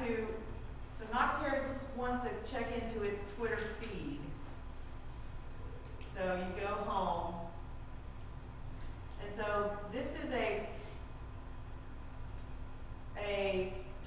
to, so Knox Heritage wants to check into its Twitter feed. So you go home, and so this is a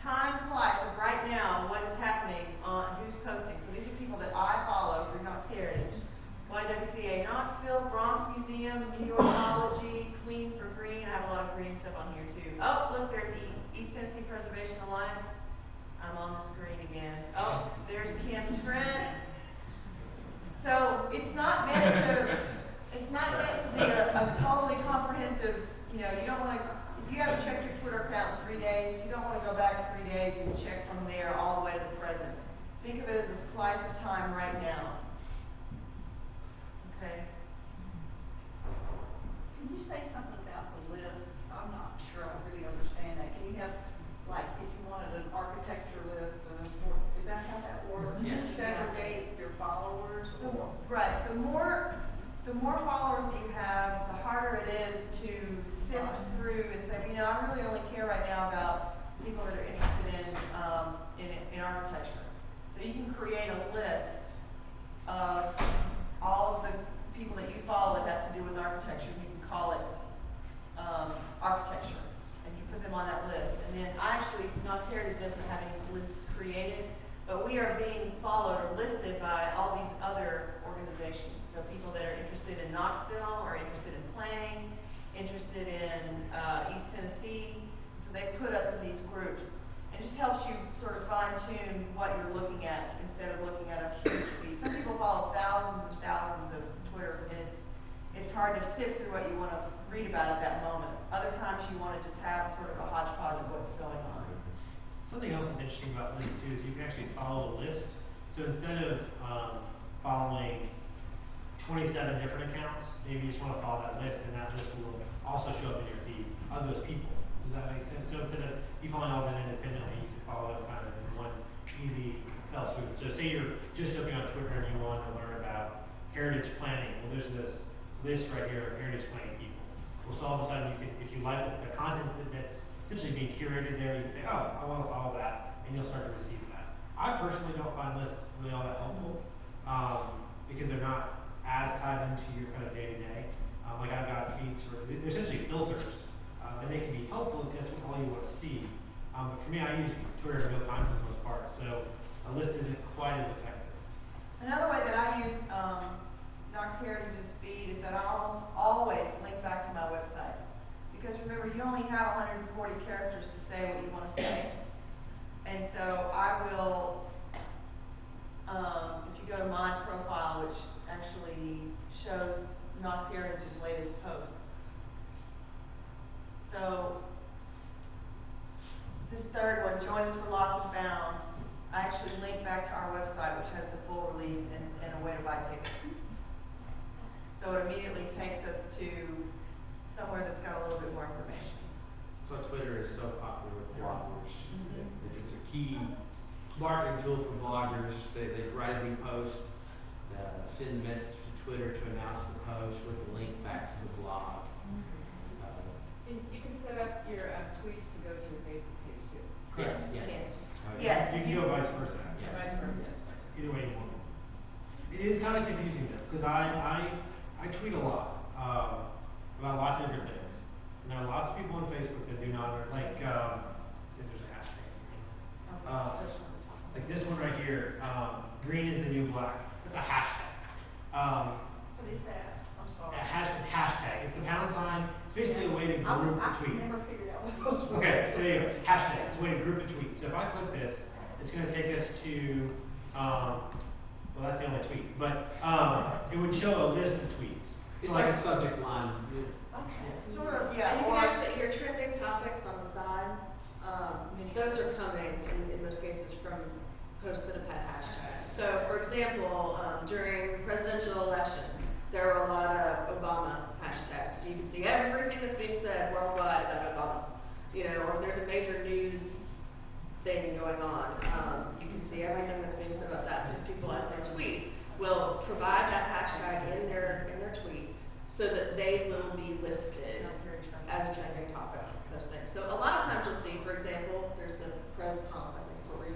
time slice of right now what is happening on who's posting. So these are people that I follow through Knox Heritage. YWCA Knoxville, Bronx Museum, New Yorkology, Clean for Green. I have a lot of green stuff on here too. Oh, look, there's the East Tennessee Preservation Alliance. I'm on the screen again. Oh, there's Kim Trent. So it's not meant to be a totally comprehensive, you don't want to, if you haven't checked your Twitter account in 3 days, you don't want to go back 3 days and check from there all the way to the present. Think of it as a slice of time right now. Okay. Can you say something about the list? I'm not sure I really understand that. Can you have, like, if you wanted an architecture list, is that how that works? Yes. Segregate your followers? Right. The more followers that you have, the harder it is to sift through and say, I really only care right now about people that are interested in architecture. So you can create a list of all of the people that you follow that has to do with architecture. You can call it architecture, and you put them on that list. And then Knox Heritage doesn't have any lists created, but we are being followed or listed by all these other organizations. So people that are interested in Knoxville or interested in planning, interested in East Tennessee. So they put us in these groups. It just helps you sort of fine-tune what you're looking at instead of looking at a huge feed. Some people follow thousands and thousands of Twitter, and it's hard to sift through what you want to read about at that moment. Other times you want to just have sort of a hodgepodge of what's going on. Something else that's interesting about lists too is you can actually follow a list. So instead of following 27 different accounts, maybe you just want to follow that list, and that list will also show up in your feed of those people. Does that make sense? So instead of you following all of them independently, you can follow them kind of in one easy fell swoop. So say you're just looking on Twitter and you want to learn about heritage planning. Well, there's this list right here of heritage planning people. Well, so all of a sudden you can, if you like the content that's essentially being curated there, you can say, oh, I want to follow that, and you'll start to receive that. I personally don't find lists really all that helpful because they're not as tied into your kind of day-to-day. Like I've got feeds they're essentially filters, and they can be helpful if that's all you want to see. But for me, I use Twitter in real time for the most part, so a list isn't quite as effective. Another way that I use Knox Heritage's feed is that I almost always link back to my website. Because remember, you only have 140 characters to say what you want to say. And so I will, if you go to my profile, which actually shows Knox Heritage's latest posts. So this third one, Join Us for Lost and Found, I actually link back to our website, which has the full release and a way to buy tickets. So it immediately takes us to somewhere that's got a little bit more information. So Twitter is so popular with bloggers. If it's a key marketing tool for bloggers, they write a new post, send a message to Twitter to announce the post with a link back to the blog. You can set up your tweets to go to your Facebook page too. Correct. Yes. Yes. You can go vice versa. Yeah. Vice versa. Either way you want. It is kind of confusing though, because I tweet a lot about lots of different things. And there are lots of people on Facebook that do not like. If there's a hashtag. Like this one right here. Green is the new black. It's a hashtag. What is that? I'm sorry. A hashtag. It's the pound sign. It's basically a way to group a tweet. I never figured out what those were. Okay, so there you go. Hashtag. It's a way to group a tweet. So if I click this, it's going to take us to, well, that's the only tweet, but it would show a list of tweets. It's like a subject line. Okay. Sort of, yeah. And you can actually, your trending topics on the side, those are coming in most cases from posts that have had hashtags. So, for example, during the presidential election, there were a lot of Obama hashtags. So you can see everything that's being said worldwide about Obama. Or if there's a major news thing going on, you can see everything that's being said about that. Because people at their tweet will provide that hashtag in their tweet so that they will be listed as a trending topic, those things. So a lot of times you'll see, for example, there's the pros comp, I think, what we're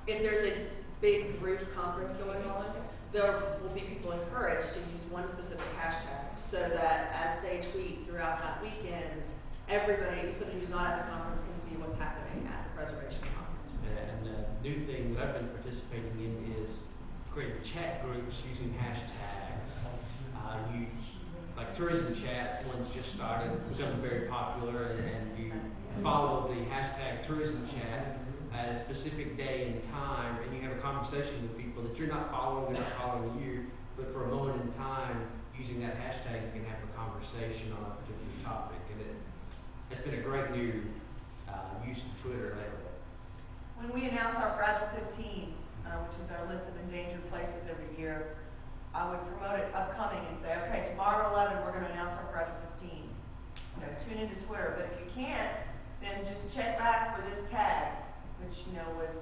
if there's a big group conference going on, there will be people encouraged to use one specific hashtag, so that as they tweet throughout that weekend, everybody, somebody who's not at the conference can see what's happening at the preservation conference. And the new thing that I've been participating in is creating chat groups using hashtags. Like tourism chats, one's just started, becoming very popular, and you follow the hashtag tourism chat at a specific day and time, and you have a conversation with people that you're not following, they're not following you, but for a moment in time, using that hashtag, you can have a conversation on a particular topic, and it's been a great new use of Twitter lately. When we announce our Fragile 15, which is our list of endangered places every year, I would promote it upcoming and say, okay, tomorrow at 11, we're going to announce our Fragile 15. You know, tune into Twitter, but if you can't, then just check back for this tag, which, was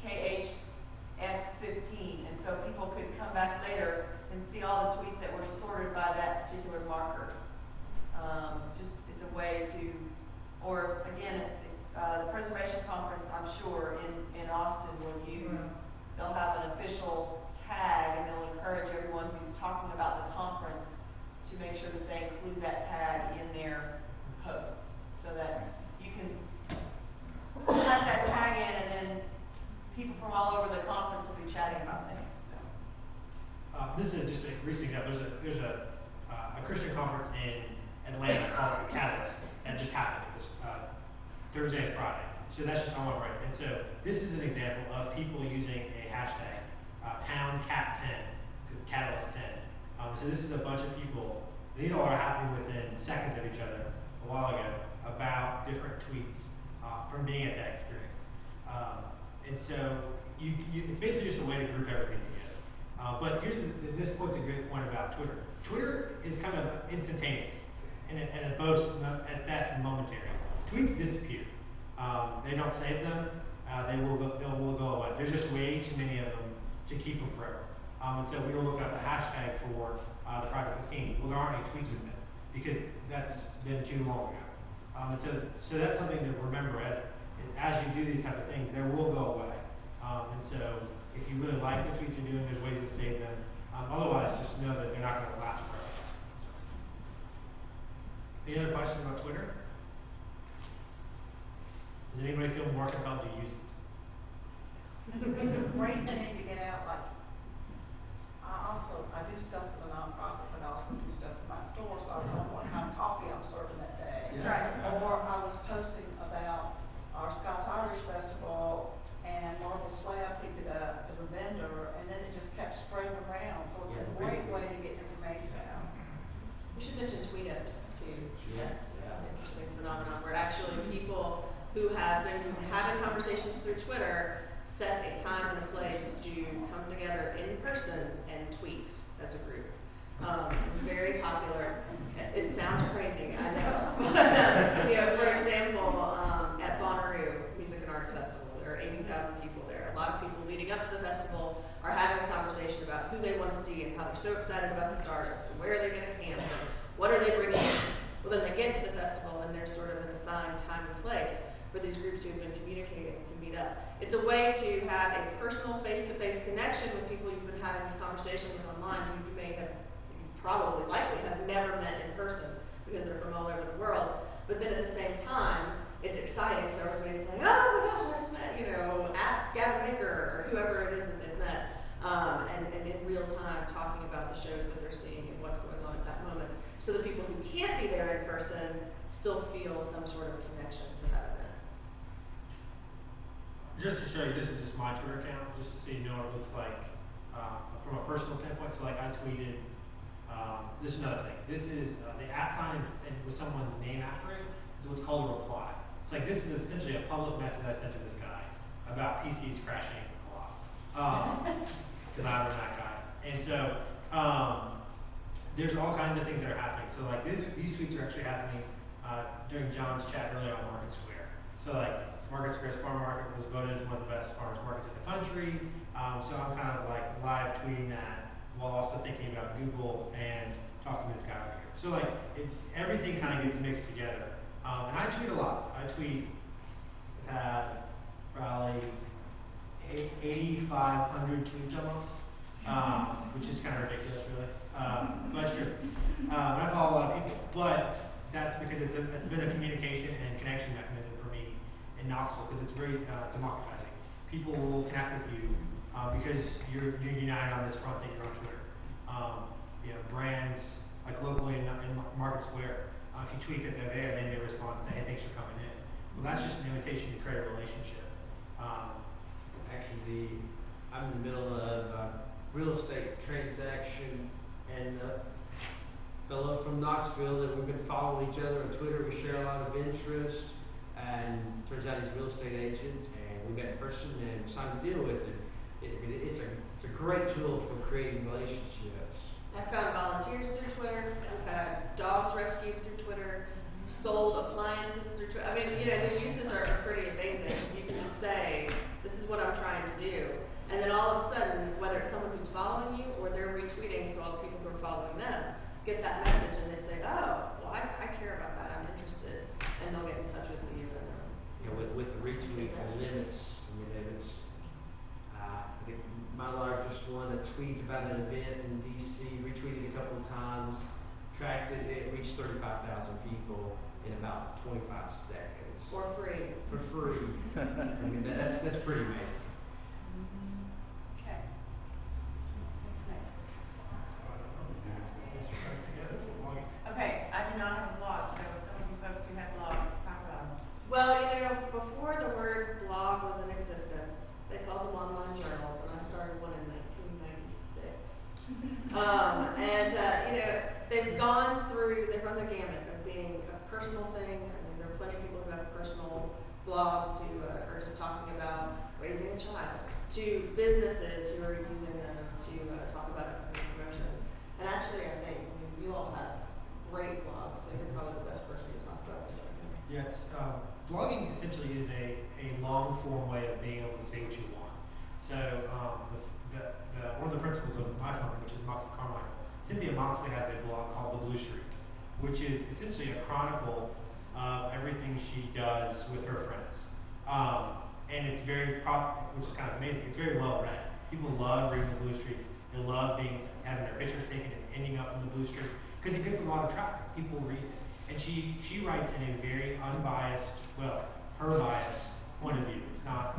KHF15, and so people could come back later and see all the tweets that were sorted by that particular marker. Just as a way to, or again, the preservation conference, I'm sure, in Austin will use, they'll have an official tag, and they'll encourage everyone who's talking about the conference to make sure that they include that tag in their posts, so that you can type that tag in, and then people from all over the conference will be chatting about things. This is just a recent example. There's a Christian conference in Atlanta called Catalyst that just happened. It was Thursday and Friday. So that's just on one right. And so this is an example of people using a hashtag, #CAT10, because Catalyst 10. So this is a bunch of people. These all are happening within seconds of each other a while ago about different tweets from being at that experience. And so it's basically just a way to group everything together. But this point's a good point about Twitter. Twitter is kind of instantaneous and at best momentary. Tweets disappear. They don't save them. They will go away. There's just way too many of them to keep them forever. And so we were looking up the hashtag for the Fragile 15. Well, there aren't any tweets with it because that's been too long ago. And so that's something to remember as you do these type of things, they will go away. And so if you really like the tweets you're doing, there's ways to save them. Otherwise, just know that they're not going to last forever. Any other questions about Twitter? Does anybody feel more compelled to use it? Where you need to get out, like, I do stuff for the nonprofit, but I also do stuff for my store, so I was wondering what kind of coffee I'm serving that day. That's right. Or I was posting about our Scots Irish Festival, and Marble Slab picked it up as a vendor, and then it just kept spreading around, so it's a great way to get information out. We should mention tweet-ups too. Yeah. That's an interesting phenomenon where actually people who have been having conversations through Twitter set a time and a place to come together in person and tweet as a group. Very popular. It sounds crazy, I know. But, for example, at Bonnaroo Music and Arts Festival, there are 80,000 people there. A lot of people leading up to the festival are having a conversation about who they want to see and how they're so excited about these artists, and where are they going to camp, and what are they bringing in. Well, then they get to the festival, and there's sort of an assigned time and place for these groups who have been communicating to meet up. It's a way to have a personal face-to-face connection with people you've been having these conversations with online who you probably likely have never met in person because they're from all over the world. But then at the same time, it's exciting, so everybody's saying, oh my gosh, I just met, ask Gavin Baker or whoever it is that they've met, and in real time talking about the shows that they're seeing and what's going on at that moment, so the people who can't be there in person still feel some sort of connection to that event. Just to show you, this is just my Twitter account, just to so you know what it looks like from a personal standpoint. So like I tweeted, this is another thing. This is the @ sign and with someone's name after it is what's called a reply. It's like this is essentially a public message I sent to this guy about PCs crashing a lot. Because I'm that guy. And so there's all kinds of things that are happening. So like these tweets are actually happening during John's chat earlier on Market Square. So like Market Square's farm market was voted as one of the best farmers markets in the country. So I'm kind of like live tweeting that while also thinking about Google and talking to this guy over here. So like everything kind of gets mixed together. And I tweet a lot. I tweet probably 8,500 tweets almost, which is kind of ridiculous, really. But sure, I follow a lot of people, but that's because it's been a communication and connection mechanism for me in Knoxville, because it's very democratizing. People will connect with you because you're united on this front that you're on Twitter. You know, brands like locally in Market Square, if you tweet that they're there, they may respond and say, hey, thanks for coming in. Well, that's just an invitation to create a relationship. Actually, I'm in the middle of a real estate transaction, and a fellow from Knoxville that we've been following each other on Twitter, we share a lot of interest, and turns out he's a real estate agent, and we met in person and signed a deal with him. It's a great tool for creating relationships. I found volunteers through Twitter, I've had dogs rescued through Twitter, sold appliances through Twitter. I mean, you know, the uses are pretty amazing. You can just say, this is what I'm trying to do. And then all of a sudden, whether it's someone who's following you or they're retweeting, so all the people who are following them get that message and they say, oh, well, I care about that, I'm interested. And they'll get in touch with you. And, You know, with the retweet limits, I mean, limits. I think my largest one, a tweet about an event in DC, retweeted a couple of times, tracked it, it reached 35,000 people in about 25 seconds. for free. For free. I mean, that's pretty amazing. Okay. Okay, I do not have a blog, so some of you folks who have blogs, talk about them. Well, you know, before the word blog was in existence, they called them online journals, and I started one in 1996. You know, they've run the gamut of being a personal thing. I mean, there are plenty of people who have personal blogs who are just talking about raising a child, to businesses who are using them to talk about promotions. And actually, I think, I mean, you all have great blogs, so you're probably the best person to talk about this. Yes, blogging essentially is a long form way of being able to say what you want. So one of the principles of my firm, which is Moxley Carmichael, Cynthia Moxley has a blog called The Blue Streak, which is essentially a chronicle of everything she does with her friends. And it's very which is kind of amazing. It's very well read. People love reading The Blue Streak. They love having their pictures taken and ending up in The Blue Streak because it gets a lot of traffic. People read it. And she writes in a very unbiased, well, her biased point of view. It's not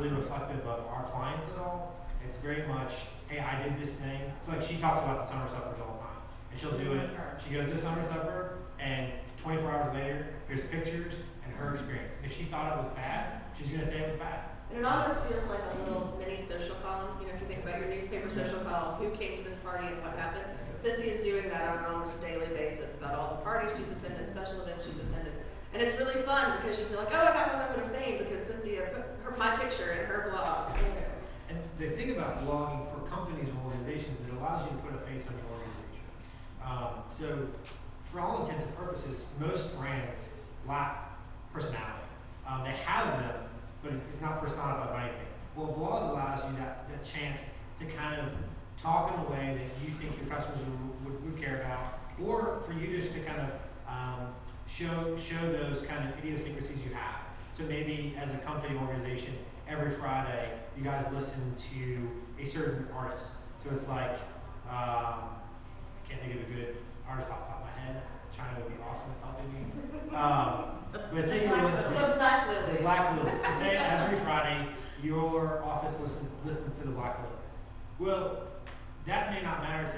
really reflective of our clients at all. It's very much, hey, I did this thing. It's like she talks about the summer suppers all the time. And she'll do it. She goes to the summer supper, and 24 hours later, here's pictures and her experience. If she thought it was bad, she's going to say it was bad. And it almost feels like a little mini social column. You know, if you think about your newspaper social column, who came to this party and what happened. Cynthia's doing that on an almost daily basis about all the parties she's attended, special events she's attended. And it's really fun because you feel like, oh, I got what I'm saying because Cynthia put my picture in her blog. You know. And the thing about blogging for companies or organizations, it allows you to put a face on your organization. So for all intents and purposes, most brands lack personality. They have them, but it's not personified by anything. Well, a blog allows you that chance to kind of talk in a way that you think your customers would care about, or for you just to kind of show those kind of idiosyncrasies you have. So maybe as a company organization, every Friday you guys listen to a certain artist. So it's like, I can't think of a good artist off the top of my head. China would be awesome at helping me. But think of Black Lily. the Black Lily. So say every Friday your office listens to the Black Lily. Well, that may not matter to